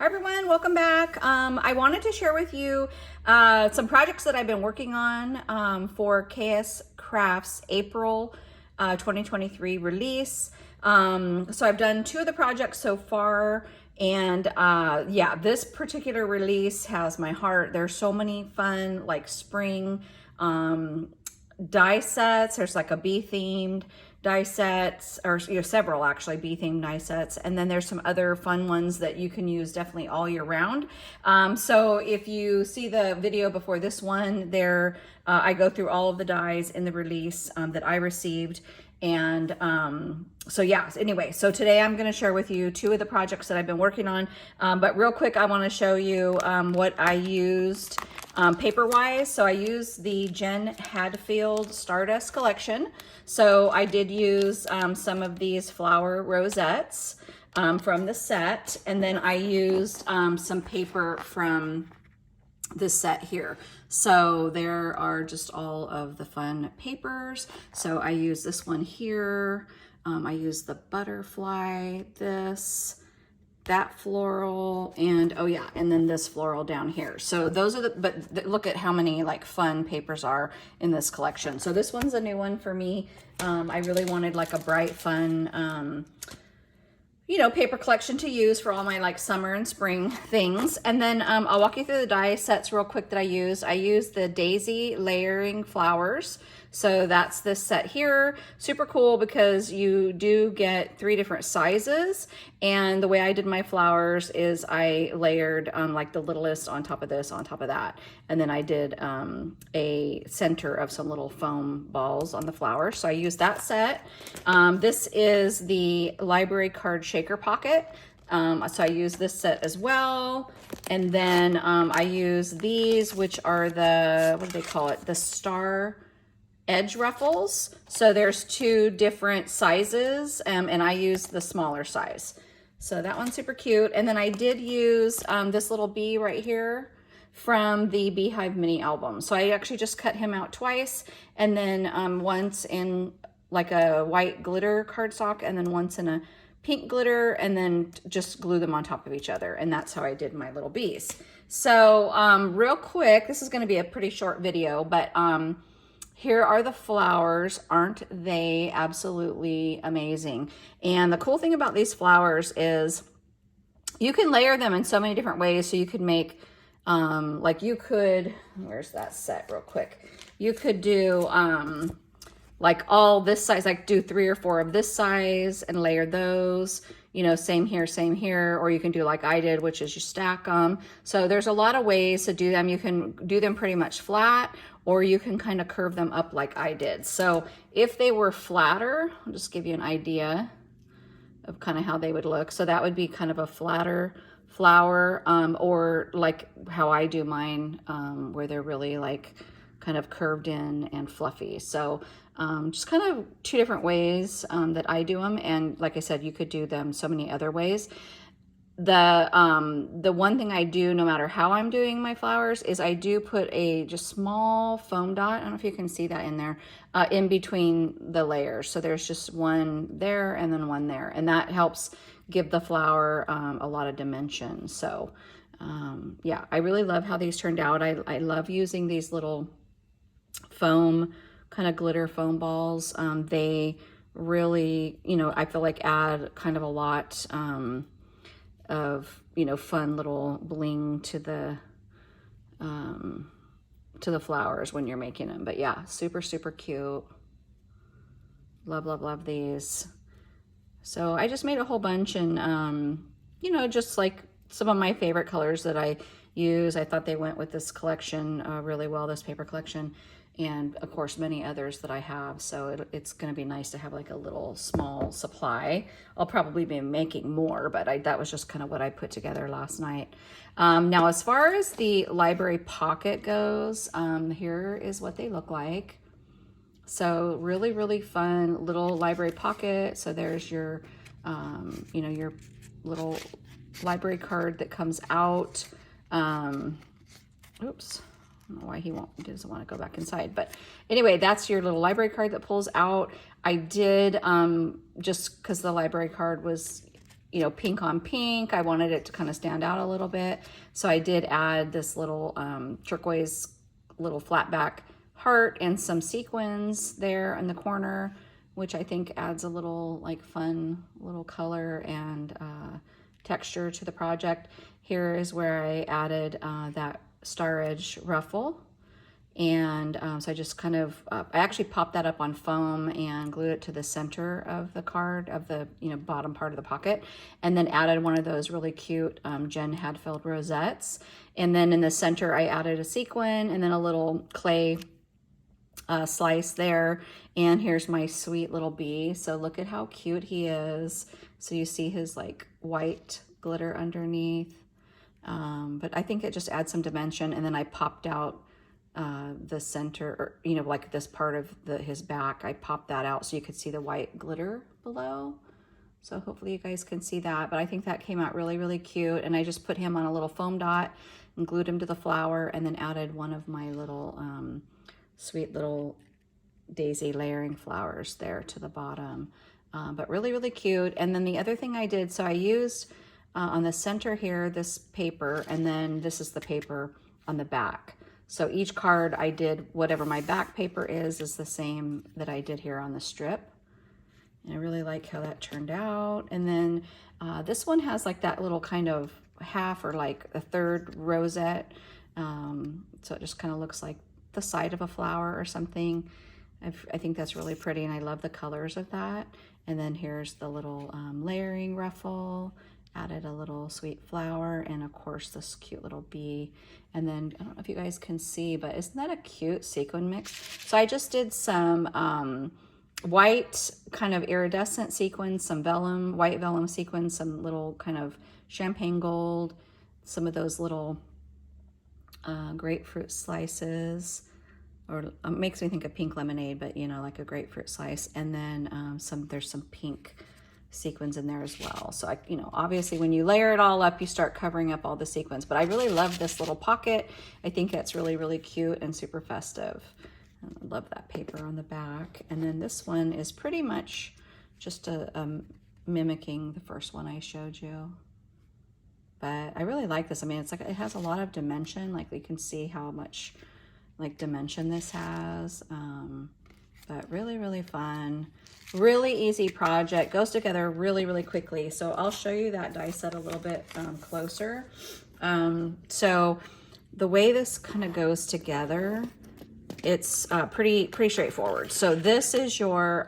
everyone, welcome back. I wanted to share with you some projects that I've been working on for KSCraft's April 2023 release. So I've done 2 of the projects so far, and yeah, this particular release has my heart. There's so many fun like spring die sets. There's like a bee themed die sets, or several actually bee themed die sets, and then there's some other fun ones that you can use definitely all year round. So if you see the video before this one, there I go through all of the dies in the release that I received. And so yeah, anyway, so today I'm going to share with you 2 of the projects that I've been working on, but real quick I want to show you what I used paper wise. So I used the Jen Hadfield Stardust collection. So I did use some of these flower rosettes from the set, and then I used some paper from this set here. So there are just all of the fun papers. So I use this one here. I use the butterfly, that floral, and oh yeah, and then this floral down here. So those are look at how many like fun papers are in this collection. So this one's a new one for me. I really wanted like a bright, fun, paper collection to use for all my like summer and spring things. And then I'll walk you through the die sets real quick that I used. I used the daisy layering flowers. So that's this set here. Super cool because you do get 3 different sizes. And the way I did my flowers is I layered like the littlest on top of this, on top of that. And then I did a center of some little foam balls on the flowers. So I used that set. This is the library card shaker pocket. So I use this set as well. And then I use these, which are the, what do they call it? The star edge ruffles. So there's 2 different sizes, and I use the smaller size. So that one's super cute. And then I did use this little bee right here from the Beehive mini album. So I actually just cut him out twice, and then once in like a white glitter cardstock, and then once in a pink glitter, and then just glue them on top of each other. And that's how I did my little bees. So real quick, this is going to be a pretty short video, but here are the flowers. Aren't they absolutely amazing? And the cool thing about these flowers is you can layer them in so many different ways. So you could make, like you could, where's that set real quick? You could do like all this size, like do 3 or 4 of this size and layer those, same here, or you can do like I did, which is you stack them. So there's a lot of ways to do them. You can do them pretty much flat, or you can kind of curve them up like I did. So if they were flatter, I'll just give you an idea of kind of how they would look. So that would be kind of a flatter flower, or like how I do mine, where they're really like kind of curved in and fluffy. So just kind of 2 different ways that I do them. And like I said, you could do them so many other ways. The one thing I do, no matter how I'm doing my flowers, is I do put a just small foam dot. I don't know if you can see that in there, in between the layers. So there's just one there and then one there. And that helps give the flower a lot of dimension. So yeah, I really love how these turned out. I love using these little foam, kind of glitter foam balls. They really, I feel like add kind of a lot of, fun little bling to the flowers when you're making them. But yeah, super, super cute. Love, love, love these. So I just made a whole bunch, and, just like some of my favorite colors that I use. I thought they went with this collection really well, this paper collection. And of course, many others that I have. So it's going to be nice to have like a little small supply. I'll probably be making more, but that was just kind of what I put together last night. Now, as far as the library pocket goes, here is what they look like. So really, really fun little library pocket. So there's your, your little library card that comes out. Oops. I don't know why he doesn't want to go back inside, but anyway, that's your little library card that pulls out. I did, just because the library card was you know, pink on pink. I wanted it to kind of stand out a little bit. So I did add this little turquoise little flat back heart and some sequins there in the corner, which I think adds a little like fun little color and texture to the project. Here is where I added that star edge ruffle. And so I just kind of, I actually popped that up on foam and glued it to the center of the card, of the, you know, bottom part of the pocket, and then added one of those really cute Jen Hadfield rosettes. And then in the center, I added a sequin and then a little clay slice there. And here's my sweet little bee. So look at how cute he is. So you see his like white glitter underneath. But I think it just adds some dimension. And then I popped out the center, or, you know, like this part of his back, I popped that out so you could see the white glitter below. So hopefully you guys can see that, but I think that came out really, really cute. And I just put him on a little foam dot and glued him to the flower, and then added one of my little sweet little daisy layering flowers there to the bottom. But really, really cute. And then the other thing I did, so I used on the center here, this paper, and then this is the paper on the back. So each card I did, whatever my back paper is the same that I did here on the strip. And I really like how that turned out. And then this one has like that little kind of half or like a third rosette. So it just kind of looks like the side of a flower or something. I think that's really pretty, and I love the colors of that. And then here's the little layering ruffle. Added a little sweet flower, and of course this cute little bee. And then I don't know if you guys can see, but isn't that a cute sequin mix? So I just did some white kind of iridescent sequins, some vellum, white vellum sequins, some little kind of champagne gold, some of those little grapefruit slices, or makes me think of pink lemonade, but you know, like a grapefruit slice. And then there's some pink sequins in there as well. So I, you know, obviously when you layer it all up, you start covering up all the sequins, but I really love this little pocket. I think it's really, really cute and super festive. And I love that paper on the back. And then this one is pretty much just mimicking the first one I showed you. But I really like this. I mean, it's like, it has a lot of dimension. Like we can see how much like dimension this has. But really, really fun. Really easy project, goes together really, really quickly. So I'll show you that die set a little bit closer. So the way this kind of goes together, it's pretty straightforward. So this is your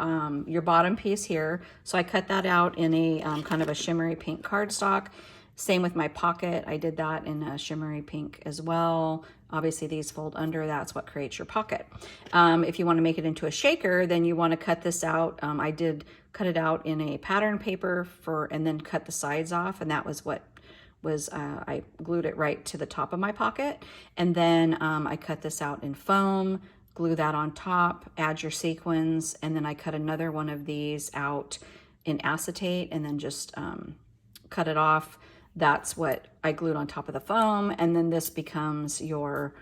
bottom piece here. So I cut that out in a kind of a shimmery pink cardstock. Same with my pocket. I did that in a shimmery pink as well. Obviously these fold under, that's what creates your pocket. If you want to make it into a shaker, then you want to cut this out. I did cut it out in a pattern paper and then cut the sides off, and that was what was, I glued it right to the top of my pocket. And then I cut this out in foam, glue that on top, add your sequins, and then I cut another one of these out in acetate and then just cut it off. That's what I glued on top of the foam. And then this becomes your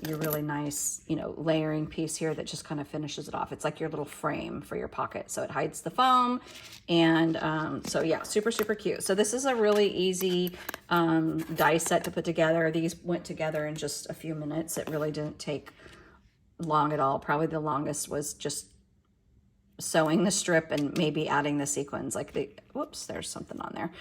really nice, you know, layering piece here that just kind of finishes it off. It's like your little frame for your pocket. So it hides the foam. And so yeah, super, super cute. So this is a really easy die set to put together. These went together in just a few minutes. It really didn't take long at all. Probably the longest was just sewing the strip and maybe adding the sequins, like whoops, there's something on there.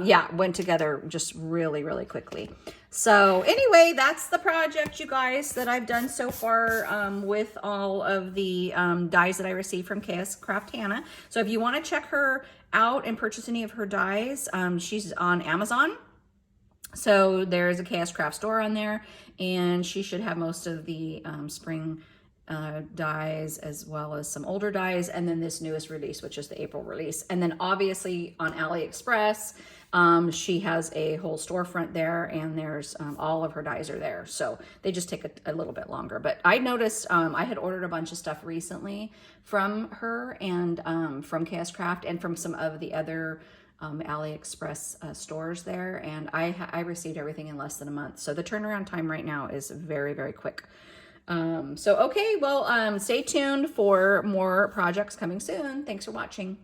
Yeah, went together just really, really quickly. So anyway, that's the project, you guys, that I've done so far with all of the dies that I received from KSCraft Hannah. So if you want to check her out and purchase any of her dies, she's on Amazon. So there's a KSCraft store on there, and she should have most of the spring dies, as well as some older dies, and then this newest release, which is the April release. And then obviously on AliExpress, she has a whole storefront there, and there's all of her dies are there. So they just take a little bit longer. But I noticed I had ordered a bunch of stuff recently from her and from KSCraft and from some of the other AliExpress stores there, and I received everything in less than a month. So the turnaround time right now is very, very quick. So, okay, well, stay tuned for more projects coming soon. Thanks for watching.